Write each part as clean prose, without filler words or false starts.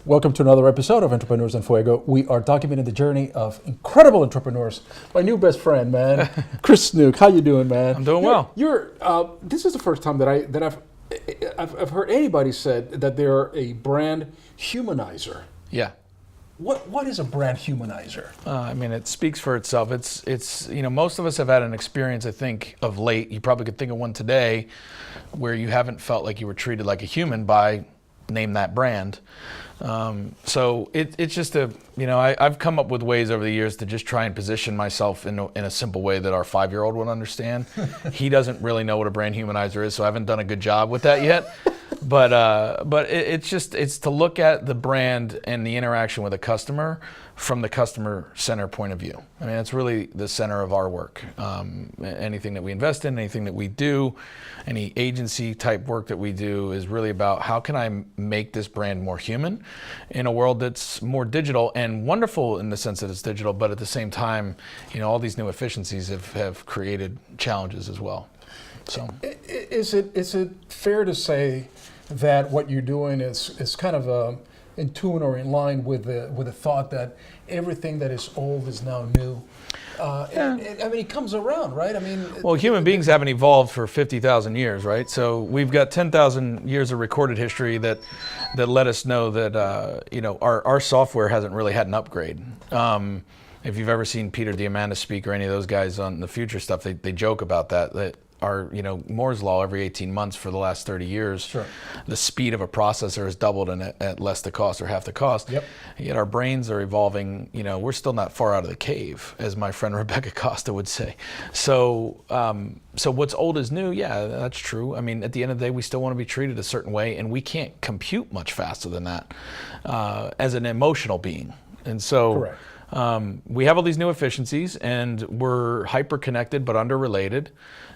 Welcome to another episode of Entrepreneurs and Fuego. We are documenting the journey of incredible entrepreneurs. My new best friend, man, Chris Snook. How you doing, man? I'm doing well. This is the first time that I've heard anybody said that they're a brand humanizer. Yeah. What is a brand humanizer? I mean, it speaks for itself. It's most of us have had an experience, I think, of late. You probably could think of one today where you haven't felt like you were treated like a human by name that brand. So it's just I've come up with ways over the years to just try and position myself in a simple way that our 5-year-old would understand. He doesn't really know what a brand humanizer is, so I haven't done a good job with that yet. But it's to look at the brand and the interaction with a customer from the customer center point of view. I mean, that's really the center of our work. Anything that we invest in, anything that we do, any agency type work that we do is really about how can I make this brand more human in a world that's more digital and wonderful in the sense that it's digital, but at the same time, all these new efficiencies have created challenges as well. So, is it fair to say that what you're doing is kind of in tune or in line with the thought that everything that is old is now new? I mean, it comes around, right? I mean, well, human beings haven't evolved for 50,000 years, right? So we've got 10,000 years of recorded history that let us know that our software hasn't really had an upgrade. If you've ever seen Peter Diamandis speak or any of those guys on the future stuff, they joke about that our Moore's law every 18 months for the last 30 years. Sure. The speed of a processor has doubled and at less the cost or half the cost. Yep. Yet our brains are evolving. We're still not far out of the cave, as my friend Rebecca Costa would say. So what's old is new. Yeah, that's true. I mean, at the end of the day, we still want to be treated a certain way, and we can't compute much faster than that as an emotional being. And so. Correct. We have all these new efficiencies, and we're hyper-connected but under-related,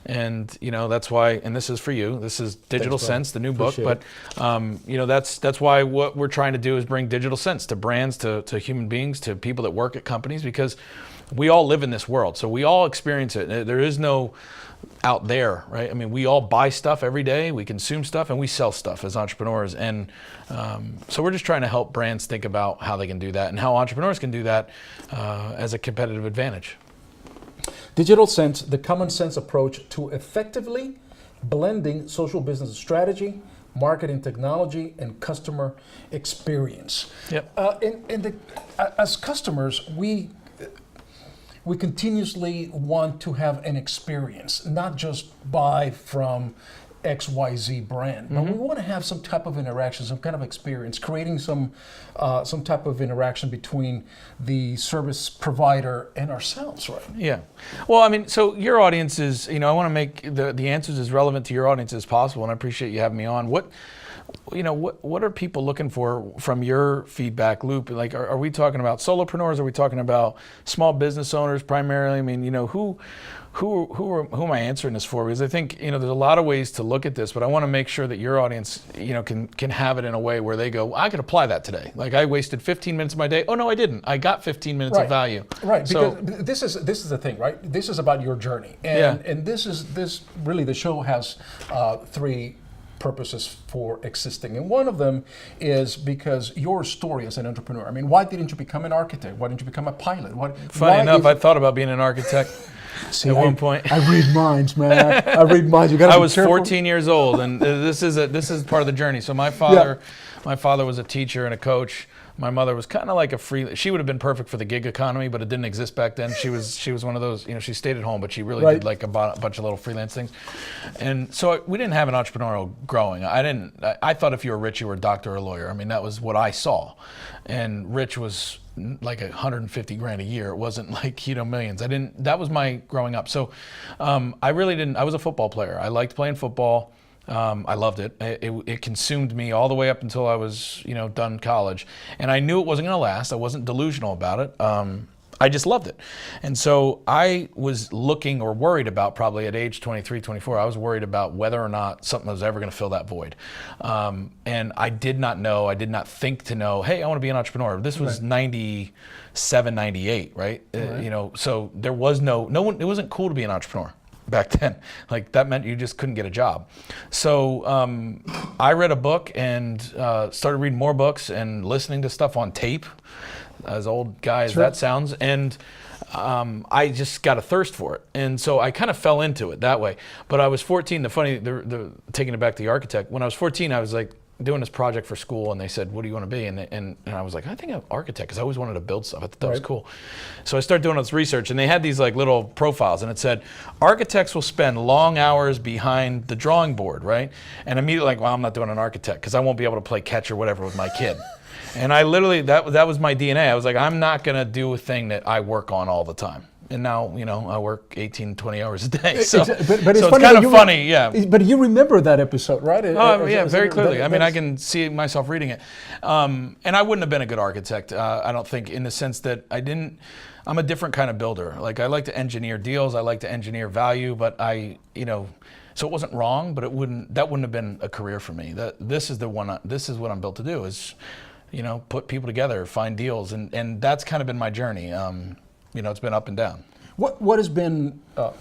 and that's why. And this is for you. This is Digital Sense, the new book. But that's why what we're trying to do is bring digital sense to brands, to human beings, to people that work at companies, because we all live in this world, so we all experience it. There is no out there, right? I mean, we all buy stuff every day, we consume stuff, and we sell stuff as entrepreneurs. And so we're just trying to help brands think about how they can do that and how entrepreneurs can do that as a competitive advantage. Digital Sense, the common sense approach to effectively blending social business strategy, marketing technology, and customer experience. Yep. As customers, we continuously want to have an experience, not just buy from XYZ brand, but we want to have some type of interaction, some kind of experience, creating some type of interaction between the service provider and ourselves, right? Yeah. Well, I mean, so your audience is, I want to make the answers as relevant to your audience as possible, and I appreciate you having me on. What are people looking for from your feedback loop? Like, are we talking about solopreneurs? Are we talking about small business owners primarily? I mean, who am I answering this for? Because I think, there's a lot of ways to look at this, but I want to make sure that your audience, can have it in a way where they go, I could apply that today. Like, I wasted 15 minutes of my day. Oh, no, I didn't. I got 15 minutes of value. Right. So, because this is the thing, right? This is about your journey. And this really, the show has 3 purposes for existing, and one of them is because your story as an entrepreneur. I mean, why didn't you become an architect? Why didn't you become a pilot? Funny enough, I thought about being an architect. See, at one point. I read minds, man. I read minds. You got to I was 14 years old, and this is part of the journey. So my father was a teacher and a coach. My mother was kind of like she would have been perfect for the gig economy, but it didn't exist back then. She was one of those, she stayed at home, but she really did like a bunch of little freelance things. And so we didn't have an entrepreneurial growing. I thought if you were rich, you were a doctor or a lawyer. I mean, that was what I saw. And rich was like $150,000 a year. It wasn't like, millions. That was my growing up. So I was a football player. I liked playing football. I loved it. It consumed me all the way up until I was, done college. And I knew it wasn't going to last. I wasn't delusional about it. I just loved it. And so I was looking or worried about, probably at age 23, 24, I was worried about whether or not something was ever going to fill that void. And I did not think to know, hey, I want to be an entrepreneur. This was 97, 98, right? So there was no one, it wasn't cool to be an entrepreneur. back then. Like that meant you just couldn't get a job. So I read a book and started reading more books and listening to stuff on tape, as old guy as that sounds. And I just got a thirst for it. And so I kind of fell into it that way. But I was 14, taking it back to the architect, when I was 14, I was like doing this project for school and they said, what do you want to be? And I was like, I think I'm an architect, because I always wanted to build stuff. I thought that was cool. So I started doing all this research, and they had these like little profiles, and it said, architects will spend long hours behind the drawing board, right? And immediately like, well, I'm not doing an architect because I won't be able to play catch or whatever with my kid. And I literally, that was my DNA. I was like, I'm not going to do a thing that I work on all the time. And now, I work 18, 20 hours a day. So, but it's, it's kind of funny, yeah. But you remember that episode, right? Oh, yeah, very clearly. I mean, I can see myself reading it. And I wouldn't have been a good architect, I don't think, in the sense that I'm a different kind of builder. Like, I like to engineer deals, I like to engineer value, but so it wasn't wrong, but that wouldn't have been a career for me. This is what I'm built to do, is, put people together, find deals, and that's kind of been my journey. It's been up and down. What has been, well,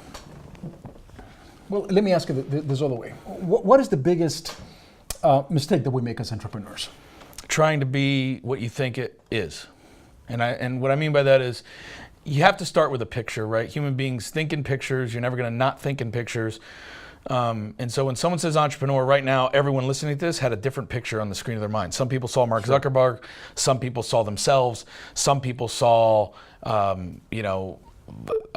let me ask you this other way. What is the biggest mistake that we make as entrepreneurs? Trying to be what you think it is. And what I mean by that is, you have to start with a picture, right? Human beings think in pictures. You're never going to not think in pictures. And so when someone says entrepreneur, right now, everyone listening to this had a different picture on the screen of their mind. Some people saw Mark Zuckerberg, some people saw themselves, some people saw, a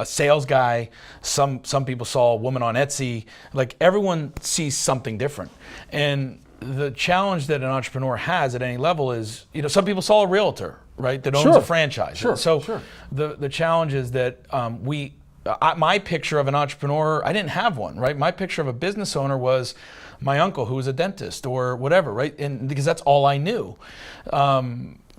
sales guy, some people saw a woman on Etsy. Like, everyone sees something different. And the challenge that an entrepreneur has at any level is, some people saw a realtor, right, that owns a franchise. The challenge is that my picture of an entrepreneur, I didn't have one, right? My picture of a business owner was my uncle who was a dentist or whatever, right? And because that's all I knew.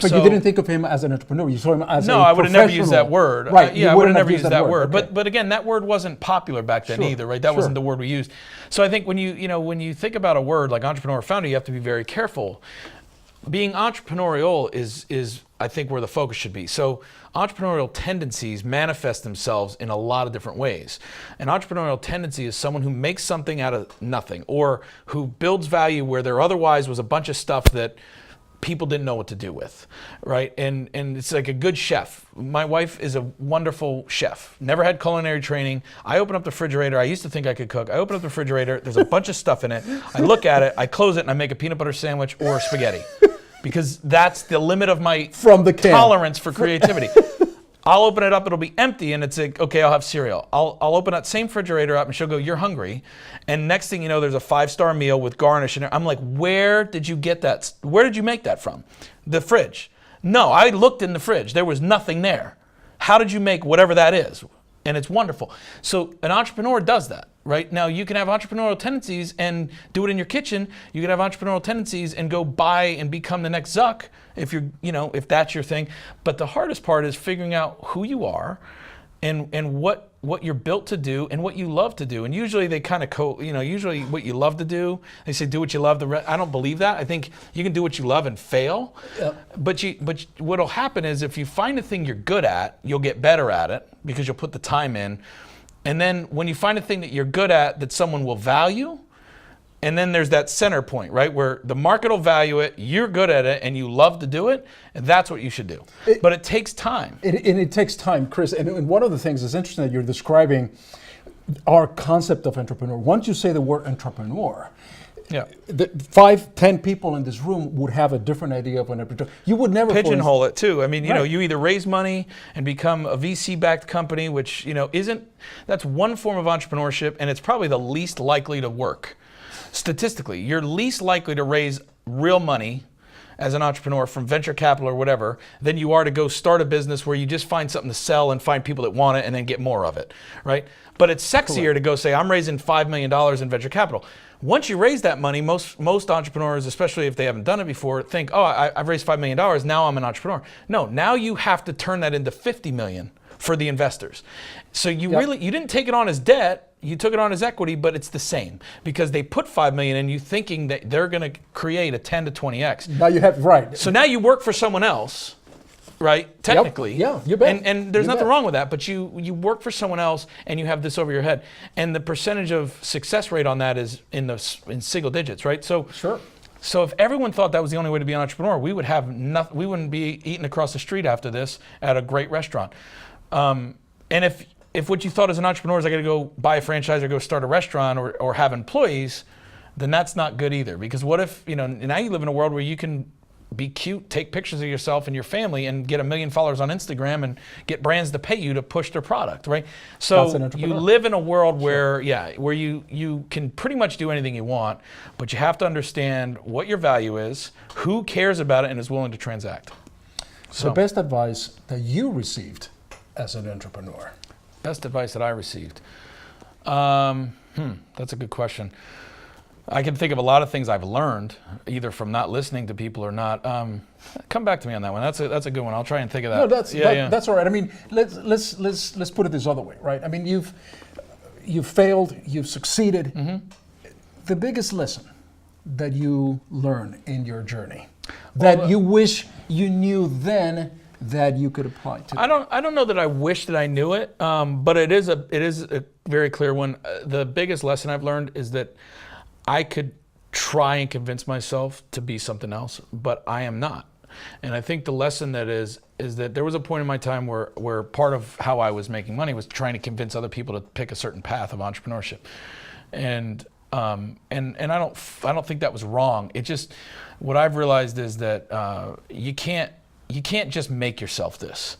But you didn't think of him as an entrepreneur. You saw him as no, I would have never used that word. Right. I would have never used that word. Okay. But again, that word wasn't popular back then either, right? That wasn't the word we used. So I think when you think about a word like entrepreneur or founder, you have to be very careful. Being entrepreneurial is I think where the focus should be. So entrepreneurial tendencies manifest themselves in a lot of different ways. An entrepreneurial tendency is someone who makes something out of nothing, or who builds value where there otherwise was a bunch of stuff that people didn't know what to do with, right? And it's like a good chef. My wife is a wonderful chef. Never had culinary training. I open up the refrigerator. I used to think I could cook. I open up the refrigerator. There's a bunch of stuff in it. I look at it. I close it, and I make a peanut butter sandwich or spaghetti, because that's the limit of my tolerance for creativity. I'll open it up, it'll be empty, and it's like, okay, I'll have cereal. I'll open that same refrigerator up, and she'll go, you're hungry. And next thing you know, there's a 5-star meal with garnish in there. I'm like, where did you get that? Where did you make that from? The fridge. No, I looked in the fridge. There was nothing there. How did you make whatever that is? And it's wonderful. So an entrepreneur does that, right? Now, you can have entrepreneurial tendencies and do it in your kitchen. You can have entrepreneurial tendencies and go buy and become the next Zuck, if that's your thing. But the hardest part is figuring out who you are and what you're built to do and what you love to do. And usually they kind of usually what you love to do, they say do what you love. I don't believe that. I think you can do what you love and fail. But what'll happen is, if you find a thing you're good at, you'll get better at it because you'll put the time in. And then when you find a thing that you're good at that someone will value, and then there's that center point, right, where the market will value it, you're good at it, and you love to do it, and that's what you should do. But it takes time. It takes time, Chris. And one of the things that's interesting that you're describing our concept of entrepreneur. Once you say the word entrepreneur, the 5-10 people in this room would have a different idea of an entrepreneur. You would never pigeonhole it too. I mean, you either raise money and become a VC-backed company, which that's one form of entrepreneurship, and it's probably the least likely to work. Statistically, you're least likely to raise real money as an entrepreneur from venture capital or whatever than you are to go start a business where you just find something to sell and find people that want it and then get more of it, right? But it's sexier to go say, I'm raising $5 million in venture capital. Once you raise that money, most entrepreneurs, especially if they haven't done it before, think, oh, I've raised $5 million, now I'm an entrepreneur. No, now you have to turn that into $50 million for the investors. So you didn't take it on as debt, you took it on as equity, but it's the same because they put $5 million in you thinking that they're going to create a 10 to 20x. Now you have, right. So now you work for someone else right? Technically. Yeah, you bet. And there's You nothing bet. wrong with that, but you work for someone else and you have this over your head. And the percentage of success rate on that is in single digits, right? So Sure. So if everyone thought that was the only way to be an entrepreneur, we would have nothing. We wouldn't be eating across the street after this at a great restaurant. And if what you thought as an entrepreneur is I got to go buy a franchise or go start a restaurant or have employees, then that's not good either. Because what if now you live in a world where you can be cute, take pictures of yourself and your family, and get 1 million followers on Instagram and get brands to pay you to push their product, right? That's So an you entrepreneur. live in a world where you can pretty much do anything you want, but you have to understand what your value is, who cares about it, and is willing to transact. The best advice that you received as an entrepreneur. Best advice that I received. That's a good question. I can think of a lot of things I've learned, either from not listening to people or not. Come back to me on that one. That's a good one. I'll try and think of that. No, that's all right. I mean, let's put it this other way, right? I mean, you've failed, you've succeeded. Mm-hmm. The biggest lesson that you learn in your journey that you wish you knew then that you could apply to. I don't know that I wish that I knew it, but it is a very clear one. The biggest lesson I've learned is that I could try and convince myself to be something else, but I am not. And I think the lesson that is that there was a point in my time where part of how I was making money was trying to convince other people to pick a certain path of entrepreneurship. And I don't think that was wrong. It just, what I've realized is that you can't just make yourself this.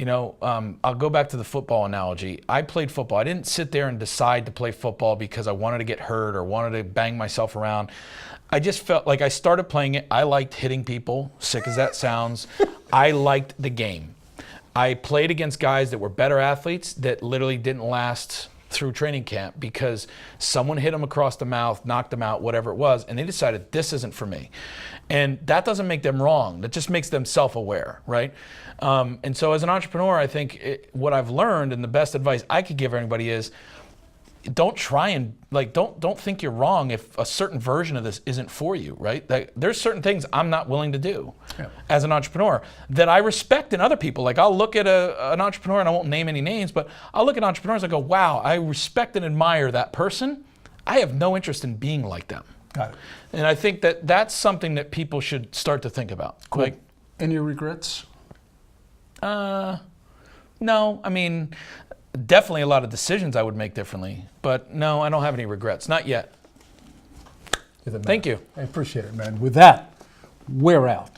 I'll go back to the football analogy. I played football. I didn't sit there and decide to play football because I wanted to get hurt or wanted to bang myself around. I just felt like I started playing it. I liked hitting people, sick as that sounds. I liked the game. I played against guys that were better athletes that literally didn't last through training camp because someone hit them across the mouth, knocked them out, whatever it was, and they decided this isn't for me. And that doesn't make them wrong. That just makes them self-aware, right? And so as an entrepreneur, I think what I've learned and the best advice I could give anybody is don't try and don't think you're wrong if a certain version of this isn't for you, right? There's certain things I'm not willing to do as an entrepreneur that I respect in other people. Like I'll look at an entrepreneur, and I won't name any names, but I'll look at entrepreneurs and go, wow, I respect and admire that person. I have no interest in being like them. Got it. And I think that that's something that people should start to think about. Cool. Like, any regrets? no, I mean, definitely a lot of decisions I would make differently, but no, I don't have any regrets. Not yet. Thank you. I appreciate it, man. With that, we're out.